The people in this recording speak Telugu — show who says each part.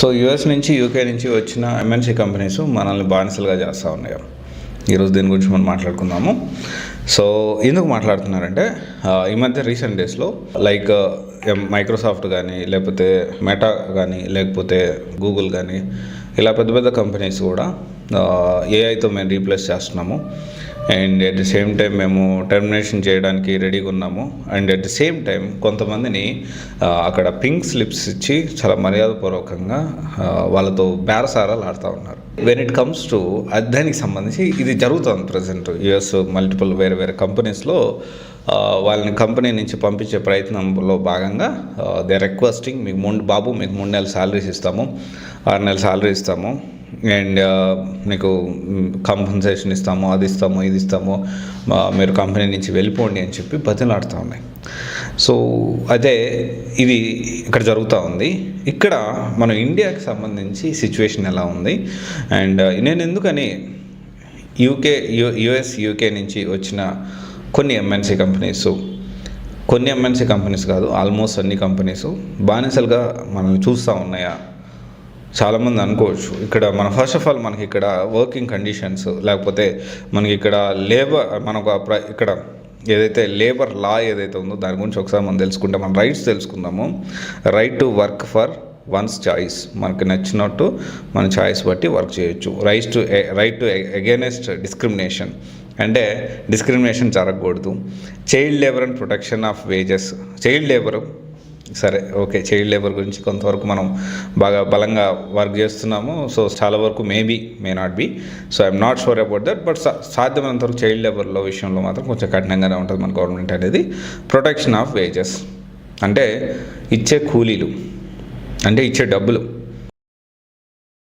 Speaker 1: సో యూఎస్ నుంచి యూకే నుంచి వచ్చిన ఎంఎన్సీ కంపెనీస్ మనల్ని బానిసలుగా చేస్తూ ఉన్నాయి. ఈరోజు దీని గురించి మనం మాట్లాడుకుందాము. సో ఎందుకు మాట్లాడుతున్నారంటే ఈ మధ్య రీసెంట్ డేస్లో లైక్ మైక్రోసాఫ్ట్ కానీ, లేకపోతే మెటా కానీ, లేకపోతే గూగుల్ కానీ, ఇలా పెద్ద పెద్ద కంపెనీస్ కూడా ఏఐతో మేము రీప్లేస్ చేస్తున్నాము. And at the same time మేము టెర్మినేషన్ చేయడానికి రెడీగా ఉన్నాము. And at the same time కొంతమందిని అక్కడ పింక్ స్లిప్స్ ఇచ్చి చాలా మర్యాదపూర్వకంగా వాళ్ళతో బేరసారాలు ఆడుతూ ఉన్నారు. వెన్ ఇట్ కమ్స్ టు దానికి సంబంధించి ఇది జరుగుతుంది ప్రజెంట్ యుఎస్ మల్టిపుల్ వేరే వేరే కంపెనీస్లో. వాళ్ళని కంపెనీ నుంచి పంపించే ప్రయత్నంలో భాగంగా దే రిక్వెస్టింగ్ మీకు మీకు 3 నెలల శాలరీస్ ఇస్తాము, 6 నెలల శాలరీ ఇస్తాము, అండ్ మీకు కాంపన్సేషన్ ఇస్తాము, అది ఇస్తాము, ఇది ఇస్తాము, మీరు కంపెనీ నుంచి వెళ్ళిపోండి అని చెప్పి బతిలాడుతూ ఉన్నాయి. సో అదే ఇది ఇక్కడ జరుగుతూ ఉంది. ఇక్కడ మన ఇండియాకి సంబంధించి సిచ్యువేషన్ ఎలా ఉంది, అండ్ నేను ఎందుకని యుఎస్ యూకే నుంచి వచ్చిన కొన్ని ఎంఎన్సీ కంపెనీస్ కాదు, ఆల్మోస్ట్ అన్ని కంపెనీస్ బానిసలుగా మనల్ని చూస్తూ ఉన్నాయా? చాలామంది అనుకోవచ్చు ఇక్కడ ఫస్ట్ ఆఫ్ ఆల్ మనకి ఇక్కడ వర్కింగ్ కండిషన్స్, లేకపోతే మనకి ఇక్కడ ఇక్కడ ఏదైతే లేబర్ లా ఏదైతే ఉందో దాని గురించి ఒకసారి మనం తెలుసుకుంటే మన రైట్స్ తెలుసుకుందాము. Right to work for once choice, మనకి నచ్చినట్టు మన చాయిస్ బట్టి వర్క్ చేయొచ్చు. రైట్ టు అగైనెస్ట్ డిస్క్రిమినేషన్, అంటే డిస్క్రిమినేషన్ జరగకూడదు. Child labour and protection of wages, child labour గురించి కొంతవరకు మనం బాగా బలంగా వర్క్ చేస్తున్నాము. సో చాలా వరకు may not be, so I'm not sure about that. But సాధ్యమైనంత వరకు చైల్డ్ లేబర్లో విషయంలో మాత్రం కొంచెం కఠినంగానే ఉంటుంది మన గవర్నమెంట్ అనేది. ప్రొటెక్షన్ ఆఫ్ వేజెస్ అంటే ఇచ్చే కూలీలు, అంటే ఇచ్చే డబ్బులు.